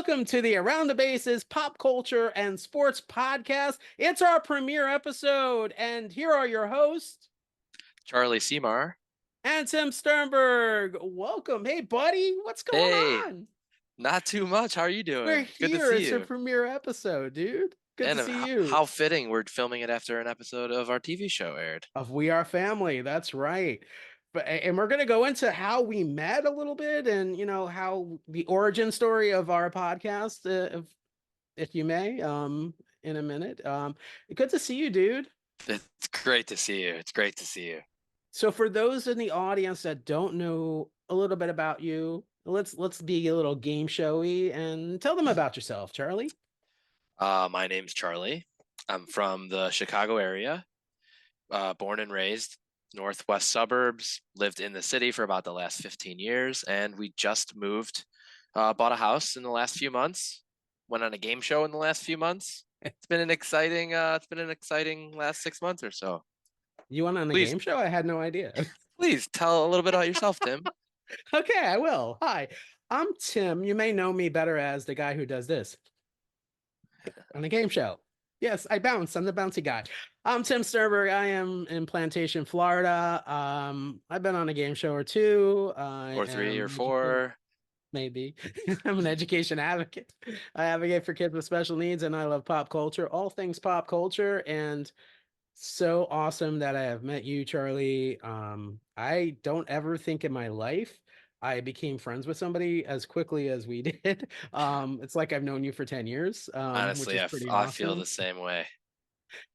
welcome to the Around the Bases Pop Culture and Sports Podcast. It's our premiere episode, and here are your hosts, Charlie Seymour. and Tim Sternberg. Welcome. Hey, buddy, what's going Hey, on? not too much. How are you We're doing? Good to here. see It's our you. premiere episode, dude. Good to And see you. how fitting we're filming it after an episode of our TV show aired. Of We Are Family. That's right. And we're going to go into how we met a little bit and, how the origin story of our podcast, if you may, in a minute. Good to see you, dude. It's great to see you. It's great to see you. So for those in the audience that don't know a little bit about you, let's be a little game showy and tell them about yourself, Charlie. My name's Charlie. I'm from the Chicago area, born and raised northwest suburbs, lived in the city for about the last 15 years, and we just moved, bought a house in the last few months, went on a game show in the last few months. It's been an exciting last 6 months or so. You went on a Please, game show? I had no idea. please tell a little bit about yourself, Tim. Okay, I will. Hi, I'm Tim. You may know me better as the guy who does this on a game show. Yes, I bounce. I'm the bouncy guy. I'm Tim Sternberg. I am in Plantation, Florida. I've been on a game show or two. I Or three am or an educator, four. maybe. I'm an education advocate. I advocate for kids with special needs, and I love pop culture, all things pop culture, and so awesome that I have met you, Charlie. I don't ever think in my life I became friends with somebody as quickly as we did. It's like I've known you for 10 years, which Honestly, is pretty I feel awesome. the same way.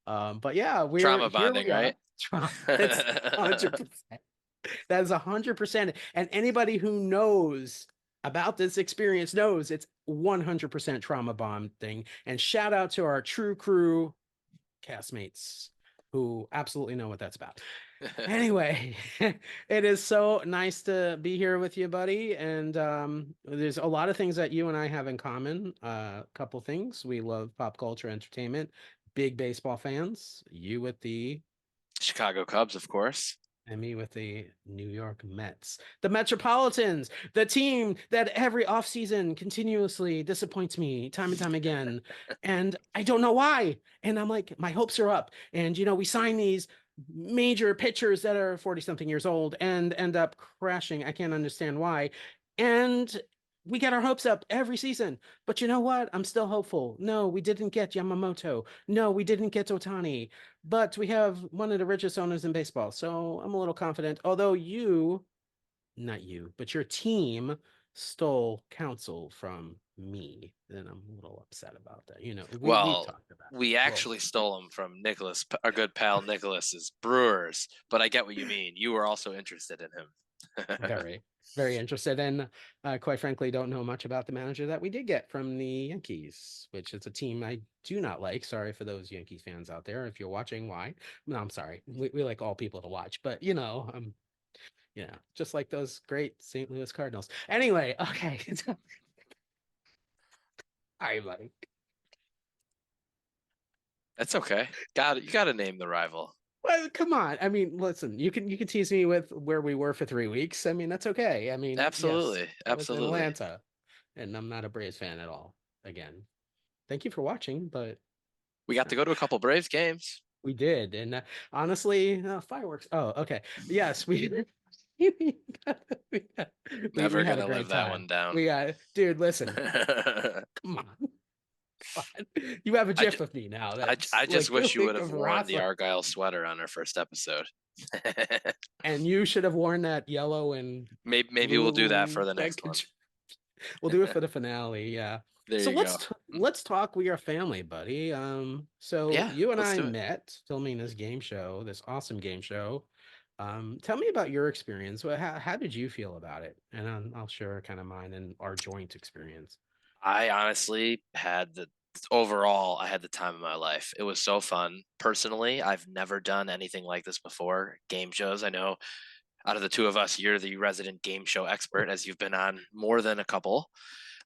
But yeah, we're Trauma here bonding, we right? are. It's 100%. That is 100%. And anybody who knows about this experience knows it's 100% trauma bonding. And shout out to our true crew castmates who absolutely know what that's about. Anyway, it is so nice to be here with you, buddy. And there's a lot of things that you and I have in common. A couple things. We love pop culture, entertainment, big baseball fans. You with the Chicago Cubs, of course. and me with the New York Mets, the Metropolitans, the team that every offseason continuously disappoints me time and time again. And I don't know why. And I'm like, my hopes are up. And, we sign these major pitchers that are 40 something years old and end up crashing. I can't understand why. And we get our hopes up every season. But you know what? I'm still hopeful. No, we didn't get Yamamoto. No, we didn't get Otani. But we have one of the richest owners in baseball. So I'm a little confident. Although not you, but your team stole counsel from me. Then I'm a little upset about that. We've Well, talked about we it. actually stole them from Nicholas, our good pal Nicholas's Brewers. But I get what you mean. You were also interested in him. Very, very interested. And quite frankly, don't know much about the manager that we did get from the Yankees, which is a team I do not like. Sorry for those Yankees fans out there. If you're watching, why? No, I'm sorry. We like all people to watch, but just like those great St. Louis Cardinals. Anyway, okay. All right, buddy. That's okay. You got to name the rival. Well, come on. I mean, listen, you can tease me with where we were for 3 weeks. I mean, that's okay. I mean, yes, Absolutely, I was in absolutely. Atlanta, and I'm not a Braves fan at all. Again, thank you for watching, but We got to go to a couple Braves games. we did, and honestly, fireworks. Oh, okay. Yes, we we, we Never had a gonna live great that one time. down. We got, dude. Listen, I, come on. You have a gif ju- of me now. That's I just like wish you would have of worn the Rafa. Argyle sweater on our first episode. And you should have worn that yellow and Maybe we'll do that for blue. the next one. We'll do it for the finale. Yeah. There So you go. let's talk. We are family, buddy. So Yeah, you and let's I do it. met filming this game show, this awesome game show. Tell me about your experience. How did you feel about it? And I'll share kind of mine and our joint experience. I honestly had the overall, I had the time of my life. It was so fun. Personally, I've never done anything like this before. Game shows, I know out of the two of us, you're the resident game show expert as you've been on more than a couple.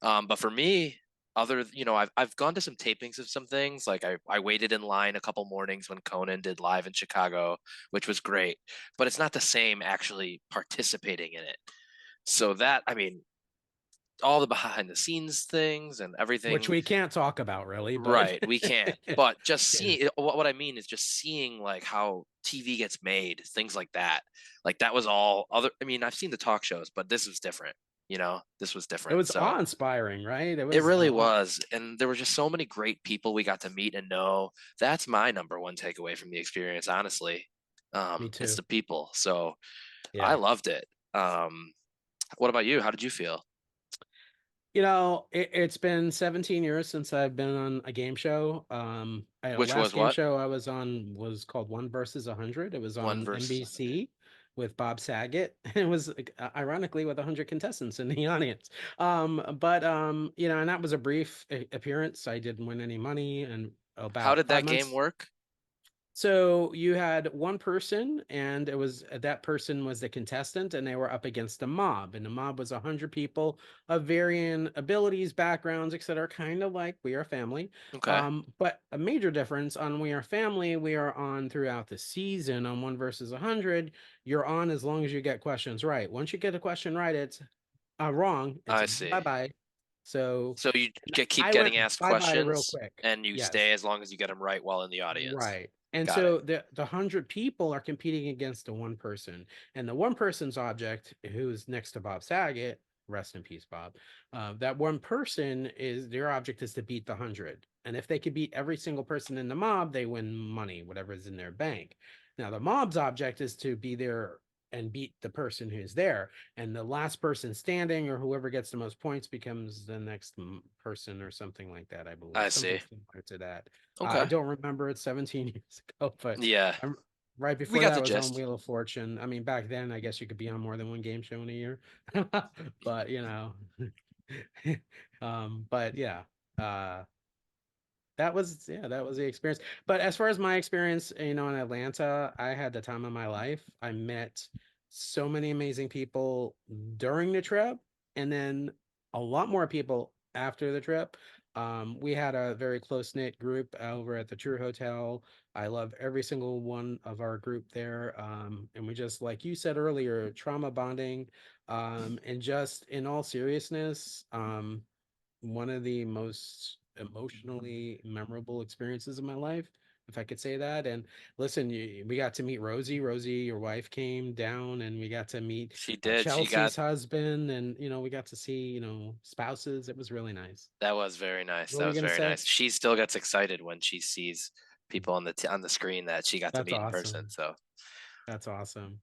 But for me, I've gone to some tapings of some things. Like I waited in line a couple mornings when Conan did live in Chicago, which was great. But it's not the same actually participating in it. So that, I mean, all the behind the scenes things and Which everything. we can't talk about really, but Right, we can't. But just yeah, seeing what I mean is just seeing like how TV gets made, things like that. Like that was all other. I mean, I've seen the talk shows, but this was different. This was it different. was So awe-inspiring, right? It it was really was, and there were just so many great people we got to meet and know. That's my number one takeaway from the experience, honestly. me It's too. the people. So I Yeah. loved it. What about you? How did you feel? It's been 17 years since I've been on a game show. Which Last was game what? show I was on was called One versus 100. It was One on versus 100. NBC with Bob Saget. It was ironically with 100 contestants in the audience. And that was a brief appearance. I didn't win any money, and How about did five that game months work? so you had one person, and it was that person was the contestant, and they were up against a mob, and the mob was 100 people of varying abilities, backgrounds, etc. Kind of like We Are Family. Okay, But a major difference on We Are Family, we are on throughout the season. On One versus 100, you're on as long as you get questions right. Once you get a question right, it's wrong. It's I bye see. bye. So So you and keep I went getting asked bye bye real questions, quick. and you Yes. stay as long as you get them right while in the audience. Right. And Got it. so the 100 people are competing against the one person, and the one person's object, who's next to Bob Saget, rest in peace, Bob. That one person is their object is to beat the 100, and if they could beat every single person in the mob, they win money, whatever's in their bank. Now the mob's object is to be there and beat the person who's there, and the last person standing or whoever gets the most points becomes the next person or something like that. I believe I something see. similar to that. I Okay. don't remember it 17 years ago, but Yeah, I'm right we before got that the I was on gist. Wheel of Fortune. I mean, back then I guess you could be on more than one game show in a year. But but yeah. Uh that was the experience. But as far as my experience, in Atlanta, I had the time of my life. I met so many amazing people during the trip, and then a lot more people after the trip. We had a very close-knit group over at the True Hotel. I love every single one of our group there. And we just, like you said earlier, trauma bonding. And just in all seriousness, one of the most emotionally memorable experiences of my life, if I could say that. And listen, we got to meet Rosie. Rosie, your wife, came down, and we got to meet She did. She got Chelsea's husband, and we got to see spouses. It was really nice. That was very nice. What That were you was gonna very say? nice. She still gets excited when she sees people on the screen that she got to That's meet in person. awesome. So, That's awesome.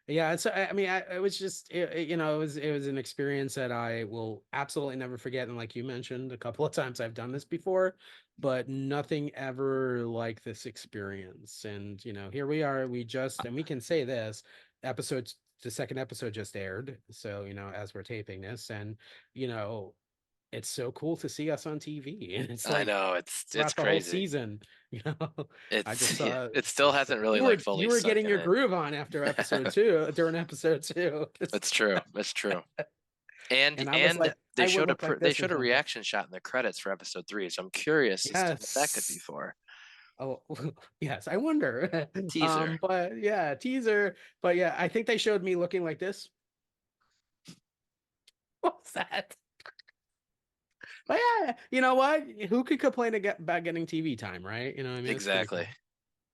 Yeah, it's I mean, it was just it was an experience that I will absolutely never forget. And like you mentioned, a couple of times I've done this before, but nothing ever like this experience. And here we are. And we can say this episode, the second episode just aired. So as we're taping this, and you know, it's so cool to see us on TV. And it's I like know it's throughout the whole crazy. season. You know, I just It's saw it still hasn't really you like were fully you were getting sunken your in. groove on after episode two, during episode two. It's true. It's true. And And I was and like, I would look like they this or showed a something. reaction shot in the credits for episode 3. So I'm curious as to what that could be Yes. for. Oh, yes, I wonder. Teaser. But yeah, teaser. But yeah, I think they showed me looking like this. What's that? But yeah, you know what? Who could complain about getting TV time, right? I mean, it's pretty Exactly. cool.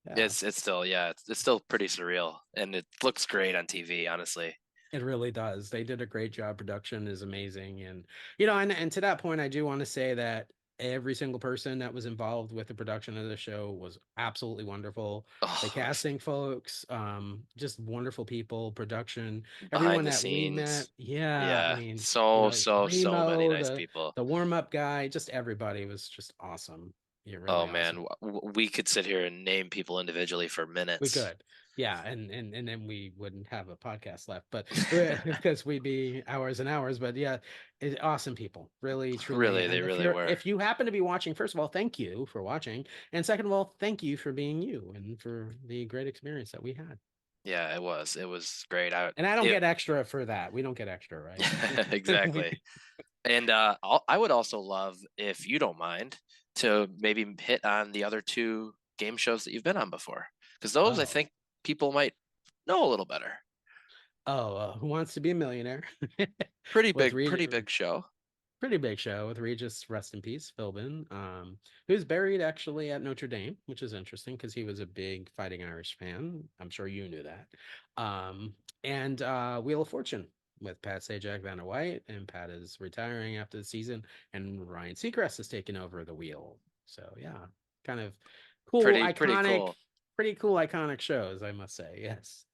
Yeah. It's still it's still pretty surreal and it looks great on TV, honestly. It really does. They did a great job. Production is amazing. And and to that point, I do want to say that every single person that was involved with the production of the show was absolutely wonderful. The Oh, casting folks, just wonderful people, production, everyone behind the that we met. scenes. Yeah, I Yeah, mean, so many Remo, nice the people. the warm-up guy, just everybody was just awesome. Yeah, Oh really man, awesome. we could sit here and name people individually for We minutes. could. Yeah, and then we wouldn't have a podcast left, but because we'd be hours and hours. But yeah, awesome people, really, truly. Really, And they if really you're were. if you happen to be watching, first of all, thank you for watching, and second of all, thank you for being you and for the great experience that we had. Yeah, it was great. And I don't It get extra for that. We don't get extra, right? exactly. And I would also love, if you don't mind, to maybe hit on the other two game shows that you've been on before, because those I Oh, think people might know a little better. Who wants to be a millionaire? With Pretty Reed big show. Pretty big show with Regis, rest in peace, Philbin, who's buried actually at Notre Dame, which is interesting because he was a big Fighting Irish fan. I'm sure you knew that. And Wheel of Fortune with Pat Sajak, Vanna White, and Pat is retiring after the season, and Ryan Seacrest is taking over the wheel. So yeah, kind of cool, Pretty iconic, cool. pretty cool, iconic shows, I must say. Yes.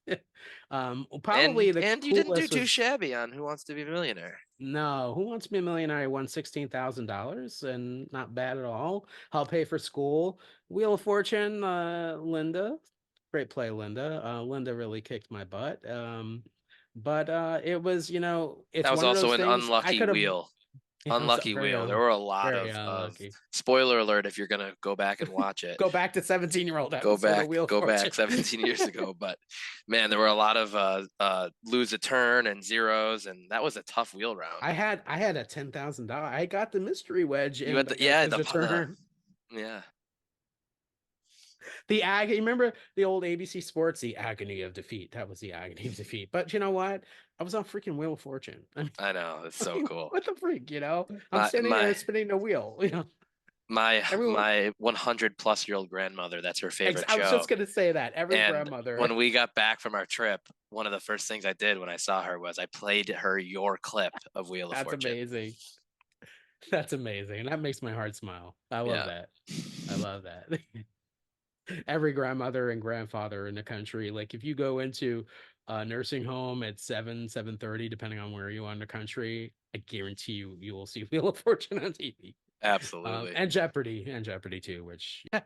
Probably And the you didn't do coolest too was shabby on Who Wants to Be a Millionaire. no, Who Wants to Be a Millionaire won $16,000 and not bad at all. I'll pay for school. Wheel of Fortune, Linda. Great play, Linda. Linda really kicked my butt. But it was, it's That was one of also those an things I unlucky could have, wheel. it was Unlucky wheel. There were a lot very of unlucky. spoiler alert if you're gonna go back and watch it. Go back to 17-year-old episode of Wheel of Go back Fortune. 17 years ago. But man, there were a lot of lose a turn and zeros, and that was a tough wheel round. I had a $10,000. I got the mystery wedge You in had yeah, Lose a Turn. yeah. The agony, remember the old ABC Sports, the agony of defeat. That was the agony of defeat. But you know what? I was on freaking Wheel of Fortune. I know, it's I so mean, cool. what the freak, I'm My standing there my spinning the wheel. Everyone. my 100-plus-year-old grandmother, that's her favorite I was just show. gonna say that every And grandmother. when we got back from our trip, one of the first things I did when I saw her was I played her your clip of Wheel of That's Fortune. amazing. That's amazing, and that makes my heart smile. I love Yeah. that. I love that. Every grandmother and grandfather in the country, like if you go into a nursing home at 7:30, depending on where you are in the country, I guarantee you will see Wheel of Fortune on TV. Absolutely. And Jeopardy too, which yeah.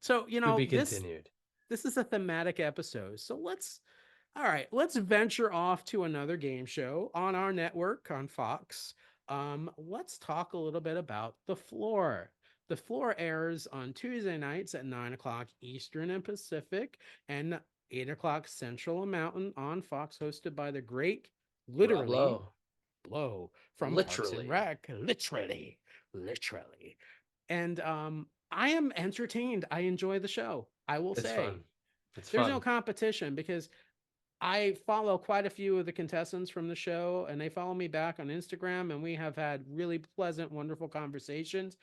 So To be this continued. this is a thematic episode. So let's venture off to another game show on our network on Fox. Let's talk a little bit about The Floor. The Floor airs on Tuesday nights at 9 o'clock Eastern and Pacific and 8 o'clock Central and Mountain on Fox, hosted by the great, Rob literally, Lowe. Blow from Parks and Literally. Rec. Literally. And I am entertained. I enjoy the show. I will It's say. fun. It's There's fun. no competition because I follow quite a few of the contestants from the show, and they follow me back on Instagram, and we have had really pleasant, wonderful conversations.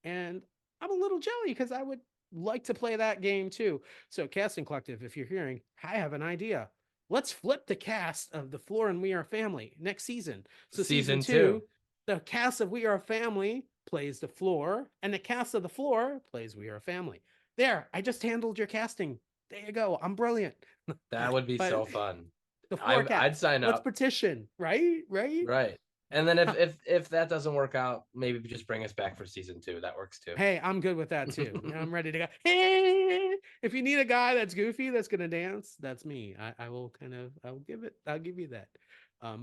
And I'm a little jelly because I would like to play that game too. So, Casting Collective, if you're hearing, I have an idea. Let's flip the cast of The Floor and We Are Family next season. So, season two, the cast of We Are Family plays The Floor, and the cast of The Floor plays We Are Family. There, I just handled your casting. There you go. I'm brilliant. That would be But so fun. the forecast. I'd sign Let's up. petition, right? Right. And then if that doesn't work out, maybe just bring us back for season 2. That works too. Hey, I'm good with that too. I'm ready to go. Hey! If you need a guy that's goofy that's gonna dance, that's me. I'll give you that.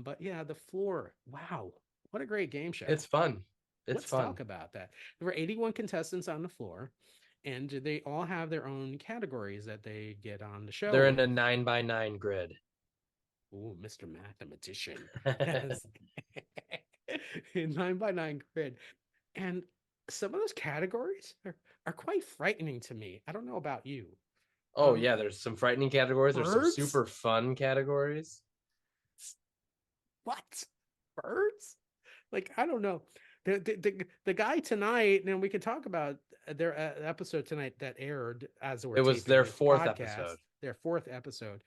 But yeah, The Floor. Wow, what a great game show. It's fun. Let's talk about that. There were 81 contestants on The Floor, and they all have their own categories that they get on the show. They're in a 9x9 grid. Ooh, Mr. Mathematician. Yes. 9x9 grid. And some of those categories are quite frightening to me. I don't know about you. Oh, yeah, there's some frightening categories. There's some birds? super fun categories. What? Birds? Like, I don't know. The guy tonight, and we could talk about their episode tonight that aired as it was their fourth episode. Their fourth episode.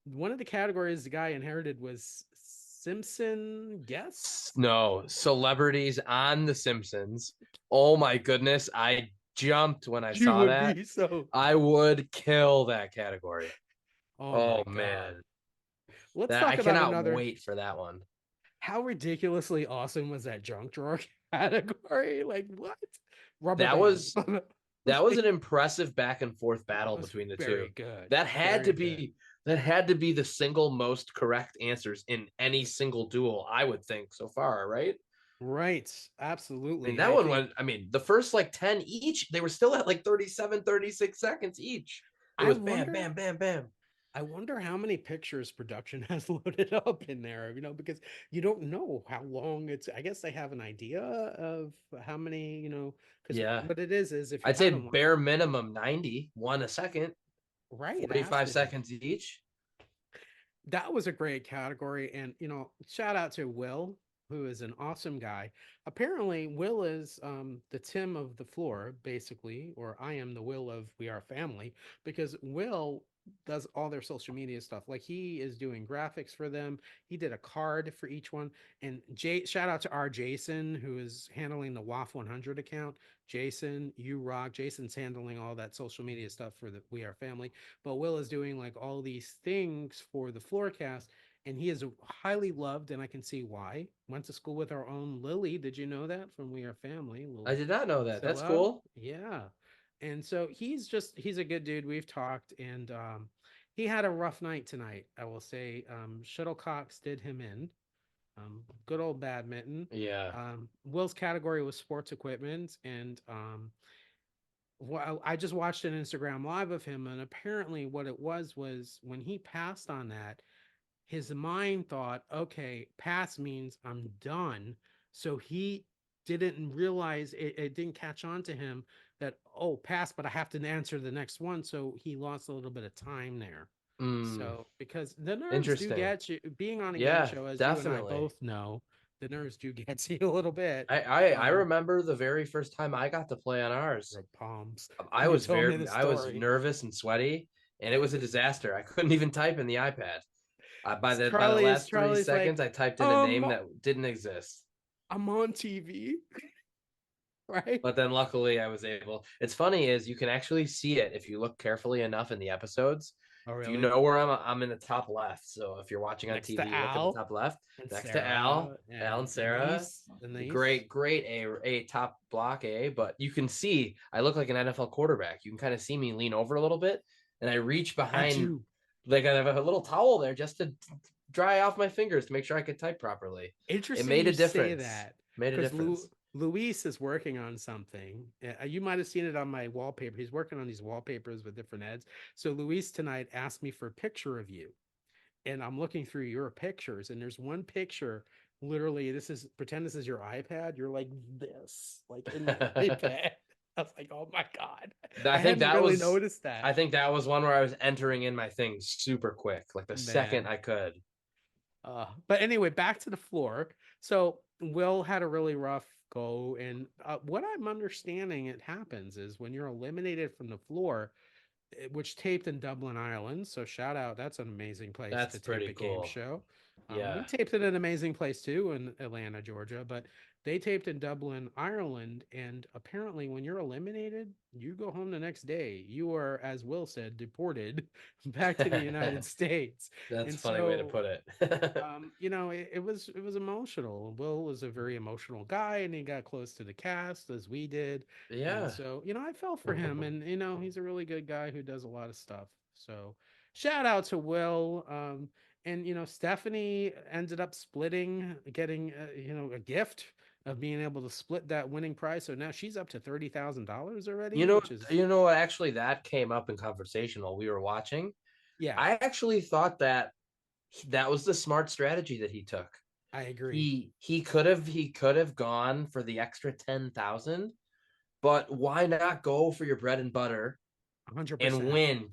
One of the categories the guy inherited was Simpson guests? No, celebrities on The Simpsons. Oh my goodness, I jumped when I saw that. I would kill that category. Oh man. Let's talk I about cannot wait for that one. How ridiculously awesome was that junk drawer category? Like what? That was an impressive back and forth battle between the two. Good. That had to be the single most correct answers in any single duel, I would think, so far, right? Right. Absolutely. The first 10 each, they were still at 37, 36 seconds each. It was bam, bam, bam, bam. I wonder how many pictures production has loaded up in there, because you don't know how long it's. I guess they have an idea of how many, because what it is if I'd say bare minimum 91 a second, right? 45 seconds each. That was a great category, and shout out to Will who is an awesome guy. Apparently, Will is the Tim of the floor, basically, or I am the Will of We Are Family, because Will does all their social media stuff. Like he is doing graphics for them. He did a card for each one. And shout out to our Jason, who is handling the WAF 100 account. Jason, you rock. Jason's handling all that social media stuff for the We Are Family. But Will is doing like all these things for the Floorcast, and he is highly loved, and I can see why. Went to school with our own Lily. Did you know that from We Are Family? I did not know that. That's Scylla. cool. Yeah. And so he's a good dude. We've talked, and he had a rough night tonight, I will say. Shuttlecocks did him in. Good old badminton. Yeah. Will's category was sports equipment, and well, I just watched an Instagram live of him, and apparently what it was when he passed on that, his mind thought, okay, pass means I'm done. So he didn't realize it didn't catch on to him that, oh, pass, but I have to answer the next one. So he lost a little bit of time there. So because the nerves do Interesting. get you, being on a game Yeah, show, as you and I definitely. both know, the nerves do get to you a little bit. I remember the very first time I got to play on ours. Palms. I You was told me the I was story. nervous and sweaty, and it was a disaster. I couldn't even type in the iPad. By the last 3 Charlie's seconds, like, I typed in a name that didn't exist. I'm on TV. Right? But then luckily I was able. It's funny is you can actually see it if you look carefully enough in the episodes. Oh, really? If you know where I'm in the top left. So if you're watching on Next TV, to you look at Al the top left. and Next Sarah, to Al and and Sarah. Denise. Great A top block A. But you can see I look like an NFL quarterback. You can kind of see me lean over a little bit, and I reach behind, like I have a little towel there just to dry off my fingers to make sure I could type properly. Interesting. It made a Say difference. that made a difference. Luis is working on something. You might have seen it on my wallpaper. He's working on these wallpapers with different heads. So Luis tonight asked me for a picture of you, and I'm looking through your pictures, and there's one picture. Literally, pretend this is your iPad. You're like this, like in my iPad. I was like, oh my God. I think that really noticed that. I think that was one where I was entering in my things super quick, like the second I could. But anyway, back to the floor. So Will had a really rough go, and what I'm understanding it happens is when you're eliminated from the floor, which taped in Dublin, Ireland. So shout out, that's an amazing place to tape a game show. We taped in an amazing place too in Atlanta, Georgia, but they taped in Dublin, Ireland, and apparently when you're eliminated, you go home the next day. You are, as Will said, deported back to the United States. That's a funny way to put it. It was emotional. Will was a very emotional guy, and he got close to the cast as we did. Yeah. And so, I felt for him, and he's a really good guy who does a lot of stuff. So shout out to Will. And Stephanie ended up getting a gift of being able to split that winning prize. So now she's up to $30,000 already. Actually that came up in conversation while we were watching. Yeah. I actually thought that was the smart strategy that he took. I agree. He could have gone for the extra 10,000, but why not go for your bread and butter 100% and win?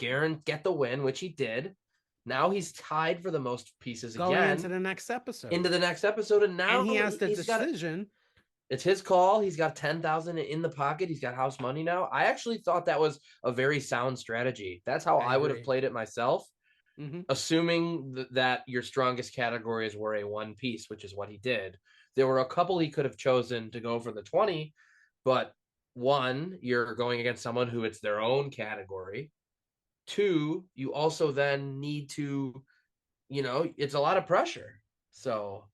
Get the win, which he did. Now he's tied for the most pieces going again into the next episode. And now he has the decision. It's his call. He's got 10,000 in the pocket. He's got house money now. I actually thought that was a very sound strategy. That's how I would have played it myself. Mm-hmm. Assuming that your strongest categories were a one piece, which is what he did. There were a couple he could have chosen to go for the 20, but one, you're going against someone who it's their own category. Two, you also then need to, it's a lot of pressure. So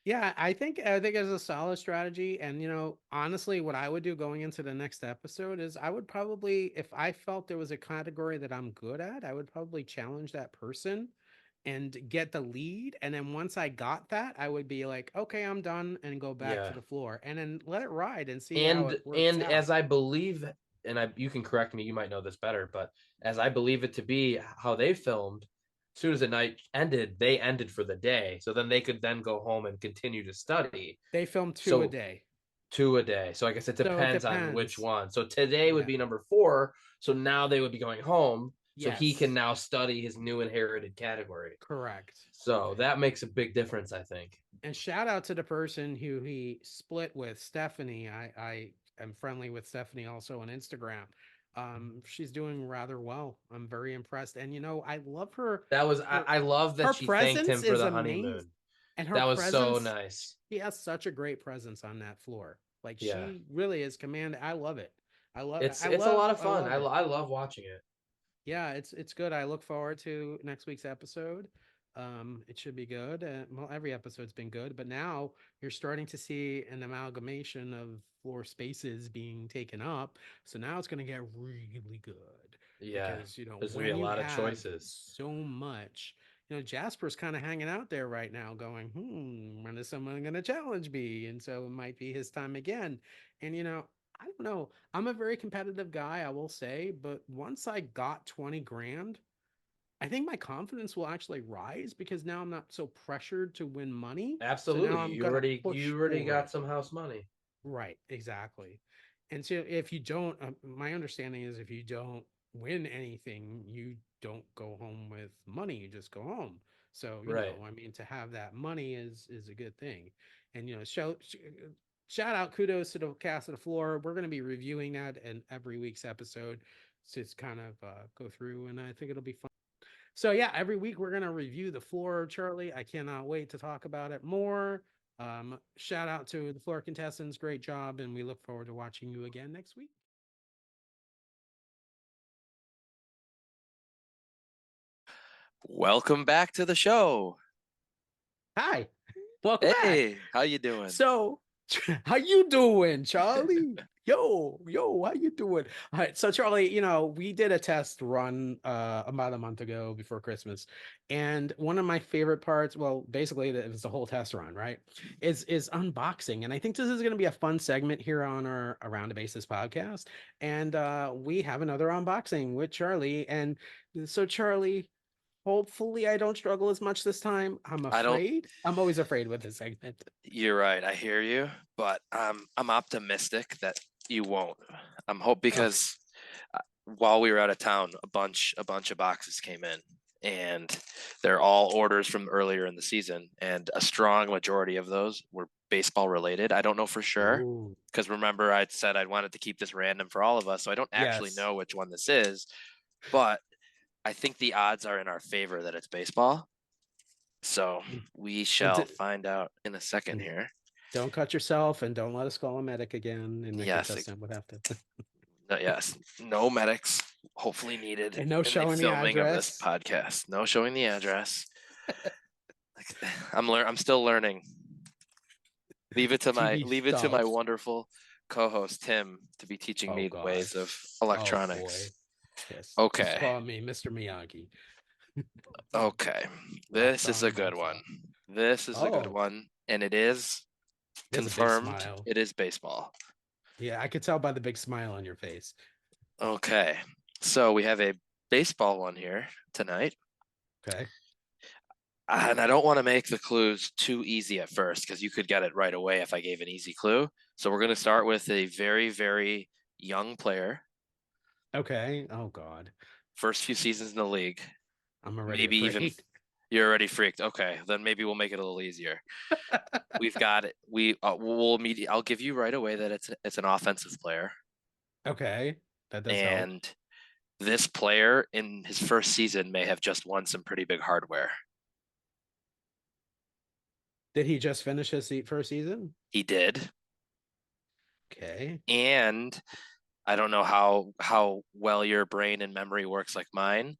yeah, I think it's a solid strategy. And honestly, what I would do going into the next episode is I would probably, if I felt there was a category that I'm good at, I would probably challenge that person and get the lead. And then once I got that, I would be like, okay, I'm done, and go back to the floor and then let it ride and see how it works out. As I believe, and you can correct me, you might know this better, but as I believe it to be how they filmed, as soon as the night ended, they ended for the day. So then they could then go home and continue to study. They filmed two a day. So I guess it depends on which one. So today would be number 4. So now they would be going home. So he can now study his new inherited category. Correct. So that makes a big difference, I think. And shout out to the person who he split with, Stephanie. I am friendly with Stephanie also on Instagram. She's doing rather well. I'm very impressed. And I love her. That was Her I love that her she thanked presence him for is the amazing. honeymoon. And her That was so presence, nice. she has such a great presence on that floor. Like Yeah. she really is command. I love it. It's a lot of I fun. love it. I love watching it. Yeah, it's good. I look forward to next week's episode. It should be good. Well, every episode's been good, but now you're starting to see an amalgamation of floor spaces being taken up. So now it's going to get really good Yeah. because There's gonna be when a you lot of have choices. so much, Jasper's kind of hanging out there right now, going, when is someone going to challenge me? And so it might be his time again. And I don't know. I'm a very competitive guy, I will say, but once I got 20 grand, I think my confidence will actually rise because now I'm not so pressured to win money. So now Absolutely. I'm You gonna already push you already for got it. some house money. Right, exactly. And so if you don't, my understanding is if you don't win anything, you don't go home with money. You just go home. So Right. I mean, to have that money is a good thing. And shout out, kudos to the cast of the floor. We're going to be reviewing that in every week's episode to kind of go through, and I think it'll be fun. So yeah, every week we're gonna review the floor, Charlie. I cannot wait to talk about it more. Shout out to the floor contestants, great job, and we look forward to watching you again next week. Welcome back to the show. Hi, welcome back. Hey, how you doing? So, how you doing, Charlie? Yo, how you doing? All right, so Charlie, we did a test run about a month ago before Christmas, and one of my favorite parts, well, basically it was the whole test run, right? Is unboxing, and I think this is going to be a fun segment here on our Around the Bases podcast, and we have another unboxing with Charlie, and so Charlie. Hopefully, I don't struggle as much this time. I'm I don't. afraid. I'm always afraid with this segment. You're right. I hear you, but I'm optimistic that you won't. I'm hope Okay. because while we were out of town, a bunch of boxes came in, and they're all orders from earlier in the season, and a strong majority of those were baseball related. I don't know for sure Ooh. because remember I'd said I wanted to keep this random for all of us, so I don't actually Yes. know which one this is, but I think the odds are in our favor that it's baseball. So we shall find out in a second here. Don't cut yourself and don't let us call a medic again. And the Yes. contestant would have to. Yes. No medics hopefully needed And no in the showing the filming of this address. podcast. No showing the address. I'm still learning. Leave it to my wonderful co-host Tim to be teaching me the ways of electronics. Oh, boy. Yes. Okay. Just call me Mr. Miyagi. Okay. This is a good one. This is a good one. And it is confirmed. It is baseball. Yeah, I could tell by the big smile on your face. Okay. So we have a baseball one here tonight. Okay. And I don't want to make the clues too easy at first because you could get it right away if I gave an easy clue. So we're going to start with a very, very young player. Okay. Oh, God. First few seasons in the league. I'm already maybe afraid. Even you're already freaked. Okay, then maybe we'll make it a little easier. We've got it. I'll give you right away that it's an offensive player. Okay, that does and help. This player in his first season may have just won some pretty big hardware. Did he just finish his first season? He did. Okay. And I don't know how well your brain and memory works like mine,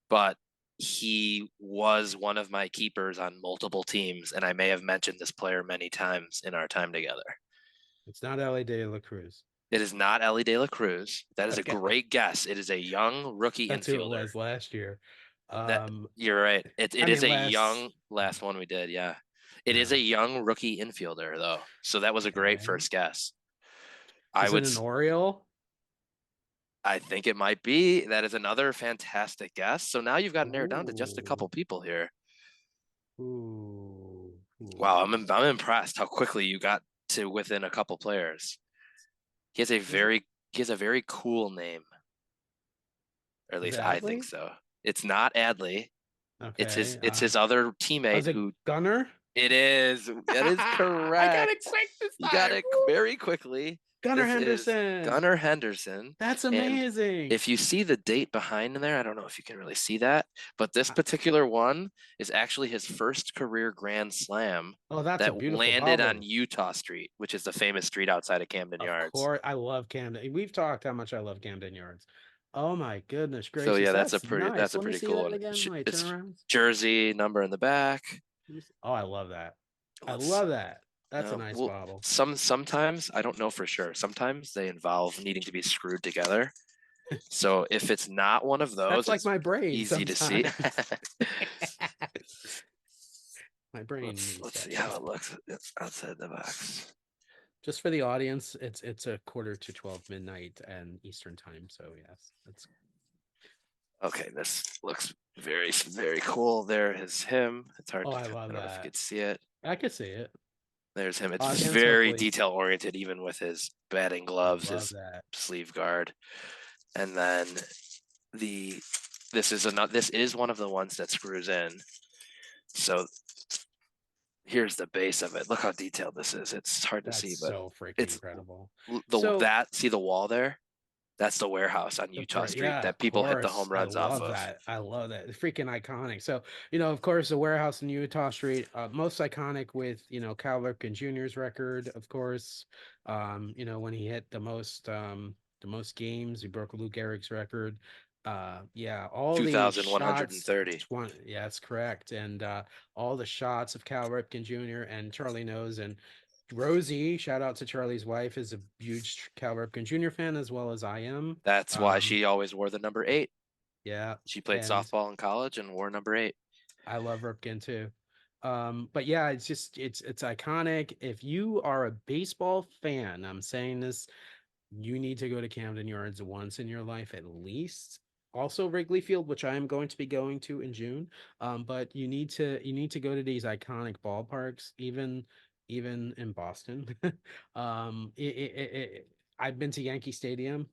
but he was one of my keepers on multiple teams, and I may have mentioned this player many times in our time together. It's not Ellie De La Cruz. It is not Ellie De La Cruz. That is a great guess. It is a young rookie That's infielder. Who it was last year. You're right. It is a young last one we did. Yeah. It is a young rookie infielder though. So that was a great first guess. Is it an Oriole? I think it might be. That is another fantastic guess. So now you've got narrowed down to just a couple people here. Ooh. Wow, I'm impressed how quickly you got to within a couple players. He has a very cool name. Or at least I think so. It's not Adley. Okay. It's his other teammate who Gunner. It is. That is correct. I got it quick this You time. got it very quickly. Gunnar This is Henderson. Gunnar Henderson. That's And amazing. if you see the date behind in there, I don't know if you can really see that, but this particular one is actually his first career Grand Slam Oh, that's a that beautiful landed on bobble. Utah Street, which is the famous street outside of Camden Of Yards. course, I love Camden. We've talked how much I love Camden Yards. Oh my goodness gracious. So yeah, that's that's a nice. Let me pretty see cool that one. again. Wait, turn It's around. jersey number in the back. Oh, I love that. I Let's love that. That's a nice well, bobble. sometimes I don't know for sure. Sometimes they involve needing to be screwed together. So if it's not one of those, That's like it's my brain easy to see. My brain. Let's see how it looks outside the box. Just for the audience, it's a quarter to 12 midnight and Eastern time. So yes, that's okay. This looks very cool. There is him. It's hard. Oh, To, I love don't know if you that. could see it. I could see it. There's him. It's Audience, very hopefully. detail oriented, even with his batting gloves, his that. sleeve guard, and then this is one of the ones that screws in. So here's the base of it. Look how detailed this is. It's hard to see, but so freaking it's incredible. see the wall there? That's the warehouse on Utah Street that people hit the home runs off of. I love that. Freaking iconic. So, of course, the warehouse in Utah Street, most iconic with, Cal Ripken Jr.'s record, of course. When he hit the most games, he broke Lou Gehrig's record. Yeah, all the 2,130. Yeah, that's correct. And all the shots of Cal Ripken Jr. and Charlie knows, and Rosie, shout out to Charlie's wife, is a huge Cal Ripken Jr. fan, as well as I am. That's why she always wore the number 8. Yeah. She played softball in college and wore number 8. I love Ripken too. But yeah, it's just it's iconic. If you are a baseball fan, I'm saying this, you need to go to Camden Yards once in your life at least. Also Wrigley Field, which I am going to be going to in June. But you need to go to these iconic ballparks, even in Boston. I've been to Yankee Stadium.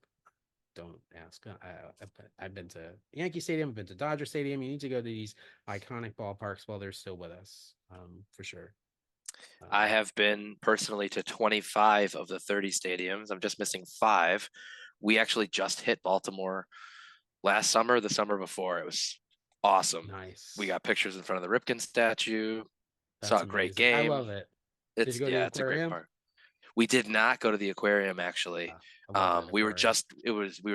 Don't ask. I've been to Yankee Stadium. I've been to Dodger Stadium. You need to go to these iconic ballparks while they're still with us, for sure. I have been personally to 25 of the 30 stadiums. I'm just missing 5. We actually just hit Baltimore last summer, the summer before. It was awesome. Nice. We got pictures in front of the Ripken statue. That's saw a great amazing. I game. love it. It's Did you go to the it's a great aquarium? park. We did not go to the aquarium actually. We were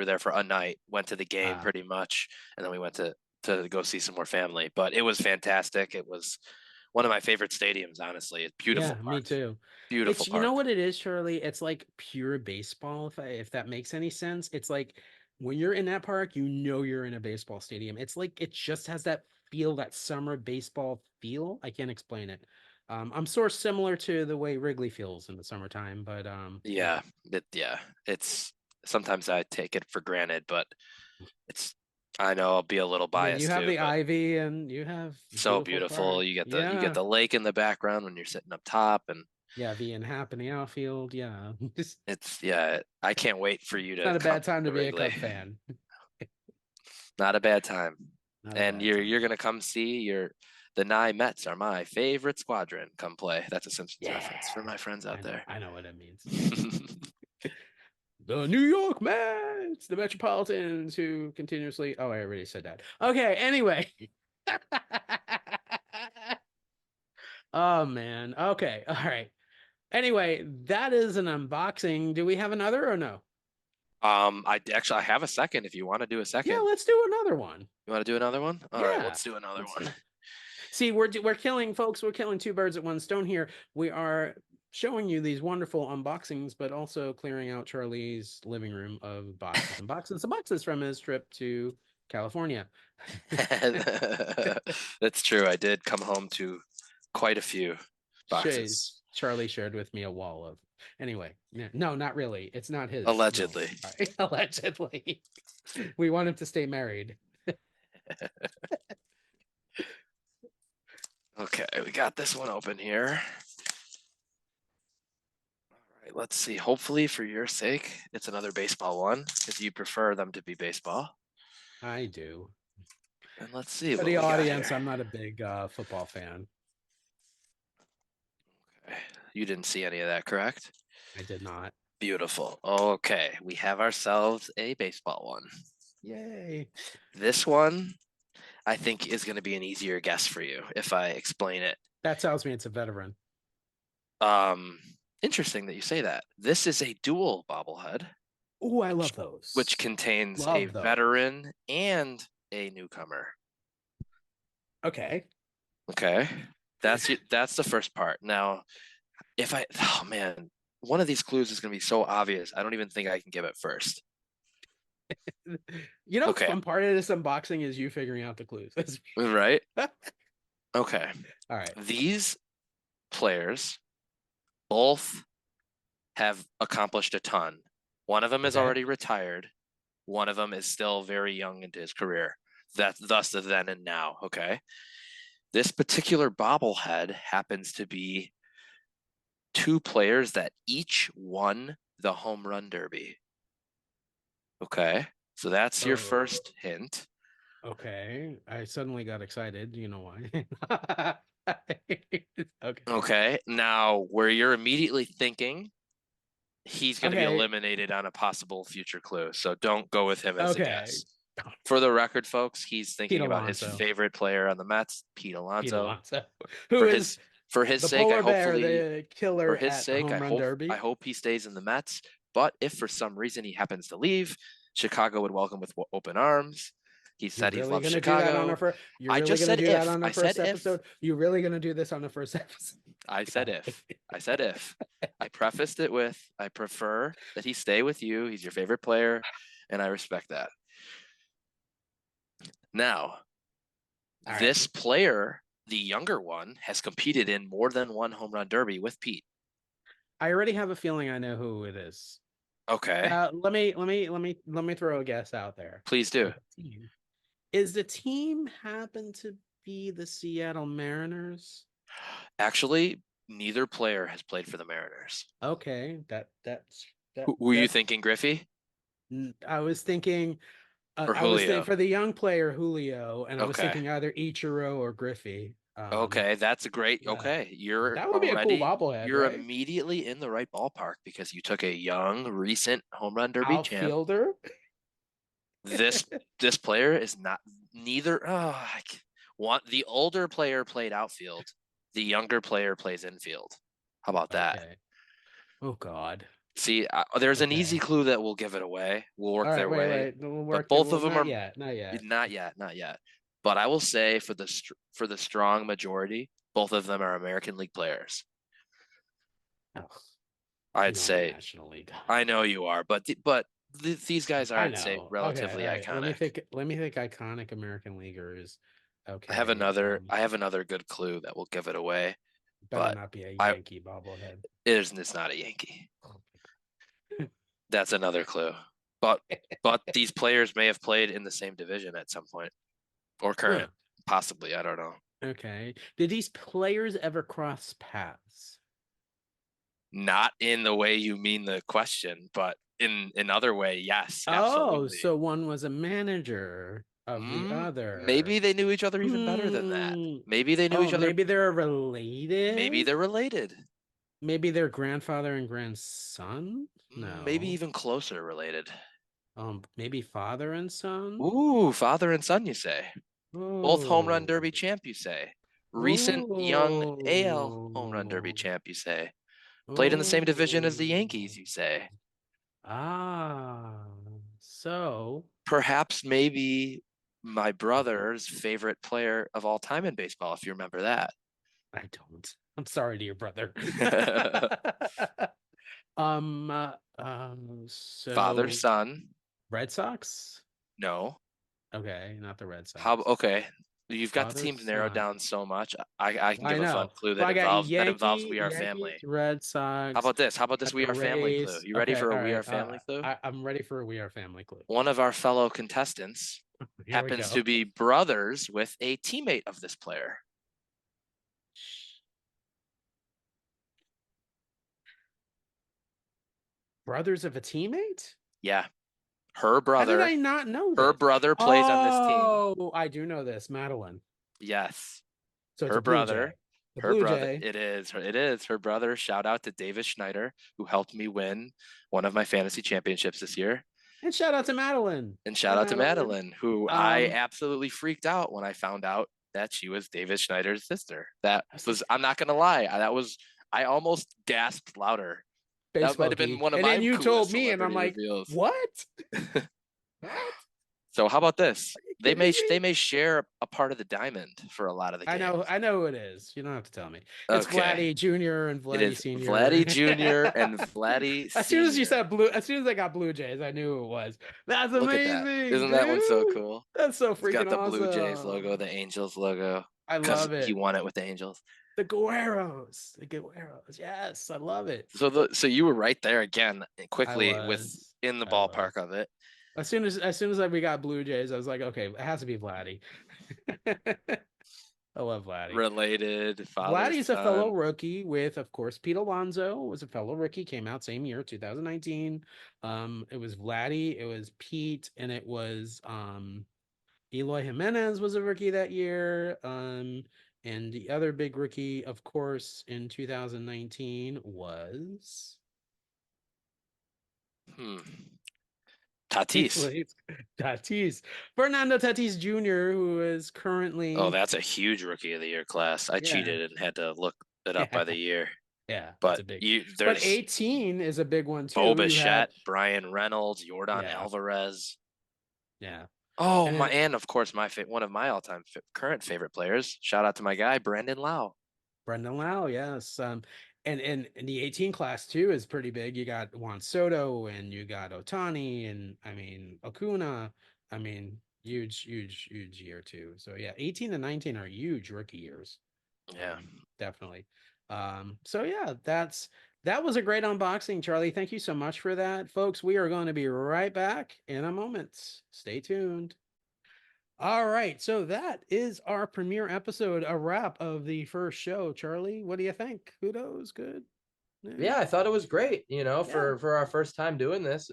there for a night, went to the game pretty much, and then we went to go see some more family. But it was fantastic. It was one of my favorite stadiums, honestly. It's beautiful. Yeah, me too. Beautiful It's park. You know what it is, Shirley? It's like pure baseball, if that makes any sense. It's like when you're in that park, you're in a baseball stadium. It's like it just has that feel, that summer baseball feel. I can't explain it. I'm sort of similar to the way Wrigley feels in the summertime, but it's sometimes I take it for granted, but I know I'll be a little biased. You have the ivy, and you have so beautiful. You get the lake in the background when you're sitting up top, and V and Happ in the outfield. Yeah, I can't wait for you to. Not a bad time to be a Cub fan. Not a bad time. And you're gonna come see the Nye Mets are my favorite squadron. Come play. That's a Simpsons reference for my friends out there. I know what it means. The New York Mets, the Metropolitans, who continuously. Oh, I already said that. Okay. Anyway. Oh man. Okay. All right. Anyway, that is an unboxing. Do we have another or no? I have a second. If you want to do a second, yeah, let's do another one. You want to do another one? All right, let's do another one. See, we're killing, folks. We're killing 2 birds at one stone here. We are showing you these wonderful unboxings, but also clearing out Charlie's living room of boxes and boxes and boxes from his trip to California. That's true. I did come home to quite a few boxes. Charlie shared with me a wall of. Anyway, no, not really. It's not his. Allegedly. No. Allegedly. We want him to stay married. Okay, we got this one open here. All right, let's see. Hopefully, for your sake, it's another baseball one, because you prefer them to be baseball. I do. And let's see. For the audience, I'm not a big football fan. You didn't see any of that, correct? I did not. Beautiful. Okay, we have ourselves a baseball one. Yay. This one, I think, is going to be an easier guess for you if I explain it. That tells me it's a veteran. Interesting that you say that. This is a dual bobblehead. Oh, I love those. Which contains Love a those. veteran and a newcomer. Okay. Okay. That's the first part. Now, oh man, one of these clues is going to be so obvious. I don't even think I can give it first. You know, Okay. fun part of this unboxing is you figuring out the clues. Right? Okay. All right. These players both have accomplished a ton. One of them is already retired. One of them is still very young into his career. That's thus the then and now. Okay. This particular bobblehead happens to be two players that each won the home run derby. Okay. So that's your first hint. Okay. I suddenly got excited. You know why? Okay. Okay. Now, where you're immediately thinking he's going to be eliminated on a possible future clue. So don't go with him as a guess. For the record, folks, he's thinking about his favorite player on the Mets, Pete Alonso. For his sake, I hopefully the killer for his at sake, home run derby. I hope he stays in the Mets. But if for some reason he happens to leave, Chicago would welcome with open arms. He said he loves Chicago. I just said if. I said episode. You're really gonna do this on the first episode? I said if. I said if. I prefaced it with I prefer that he stay with you. He's your favorite player, and I respect that. Now, this player, the younger one, has competed in more than one home run derby with Pete. I already have a feeling I know who it is. Okay. Let me throw a guess out there. Please do. Is the team happen to be the Seattle Mariners? Actually, neither player has played for the Mariners. Okay, Who were you thinking, Griffey? I was thinking or Julio? I was thinking for the young player Julio, and I was thinking either Ichiro or Griffey. Okay, that's a great. Okay, that would be a cool bobblehead. You're immediately in the right ballpark because you took a young, recent home run derby outfielder. This player is not neither. The older player played outfield. The younger player plays infield. How about that? Oh God. See, there's an easy clue that will give it away. We'll work their way. But both of them are not yet. But I will say for the strong majority, both of them are American League players. I'd say National League. I know you are, but these guys are, I'd say, relatively iconic. Let me think. Iconic American leaguers. Okay. I have another good clue that will give it away. Better not be a Yankee bobblehead. It's not a Yankee. That's another clue. But these players may have played in the same division at some point. Or current, possibly. I don't know. Okay. Did these players ever cross paths? Not in the way you mean the question, but in another way, yes. Absolutely. Oh, so one was a manager of the other. Maybe they knew each other even better than that. Maybe they knew each other. Maybe they're related. Maybe they're grandfather and grandson. No. Maybe even closer related. Maybe father and son. Ooh, father and son, you say. Both home run derby champ, you say. Recent young AL home run derby champ, you say. Played in the same division as the Yankees, you say. So perhaps maybe my brother's favorite player of all time in baseball, if you remember that. I don't. I'm sorry to your brother. So father, son. Red Sox? No. Okay, not the Red Sox. Okay. You've got the teams narrowed down so much. I can give a fun clue that involves We Are Family. Red Sox. How about this? We Are Family clue. You ready for a We Are Family clue? I'm ready for a We Are Family clue. One of our fellow contestants happens to be brothers with a teammate of this player. Brothers of a teammate? Yeah. Her brother. How did I not know this? Her brother plays on this team. Oh, I do know this. Madeline. Yes. So her brother The her Blue brother. Jay. It is her brother. Shout out to David Schneider, who helped me win one of my fantasy championships this year. And shout out to Madeline. And shout Hi, out to Madeline, who I Um, absolutely freaked out when I found out that she was David Schneider's sister. That I was was, like, I'm not gonna lie, I almost gasped louder. That might baseball have been geek. one of And then my you told coolest me, and I'm celebrity like, reveals. what? What? So how about this? They Kidding me? may share a part of the diamond for a lot of the games. I know who it is. You don't have to tell me. It's Okay. Vladdy Jr. and It Vladdy is Senior. Vladdy Jr. and Vladdy As soon as you Senior. said blue, as soon as I got Blue Jays, I knew who it was. That's Look at that. amazing. Isn't Dude. that one so cool? That's so It's got freaking the awesome. Blue Jays logo, the Angels logo. I Because love it. he won it with the Angels. The Guerreros. The Guerreros. Yes, I love it. So you were right there again, quickly I within the I ballpark was. of it. As soon as we got Blue Jays, I was like, okay, it has to be Vladdy. I love Vladdy. Related. Vladdy's a fellow son. rookie with, of course, Pete Alonso was a fellow rookie, came out same year, 2019. It was Vladdy, it was Pete, and it was Eloy Jimenez was a rookie that year. And the other big rookie, of course, in 2019 was Tatis. Tatis. Fernando Tatis Jr., who is currently Oh, that's a huge rookie of the year class. I Yeah. cheated and had to look it up by the year. Yeah, But that's a big. But there's 18 is a big one too. Bo You had- Bichette, Brian Reynolds, Yordan Yeah. Alvarez. Yeah. Oh, And and of course one of my all-time current favorite players. Shout out to my guy Brandon Lau. Brendan Lau, yes. And the 18 class too is pretty big. You got Juan Soto and you got Otani and I mean Acuna. I mean, huge year too. So yeah, 18 and 19 are huge rookie years. Yeah. Definitely. So yeah, that was a great unboxing, Charlie. Thank you so much for that. Folks, we are going to be right back in a moment. Stay tuned. All right, so that is our premiere episode, a wrap of the first show. Charlie, what do you think? Kudos, good. Yeah, I thought it was great. For our first time doing this,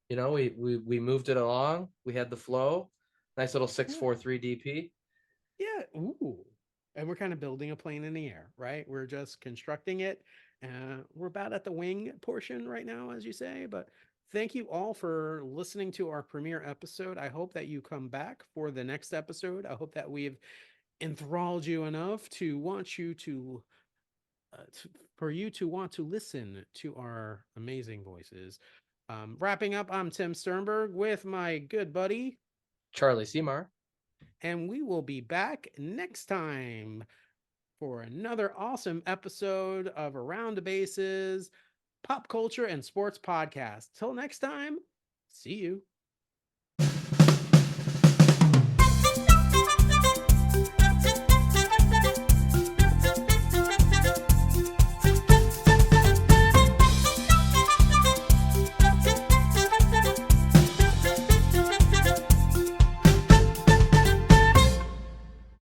we moved it along. We had the flow, nice little 643 DP. Yeah, ooh, and we're kind of building a plane in the air, right? We're just constructing it. We're about at the wing portion right now, as you say, but thank you all for listening to our premiere episode. I hope that you come back for the next episode. I hope that we've enthralled you enough to want you to for you to want to listen to our amazing voices. Wrapping up, I'm Tim Sternberg with my good buddy Charlie Seymour, and we will be back next time for another awesome episode of Around the Bases Pop Culture and Sports Podcast. Till next time, see you.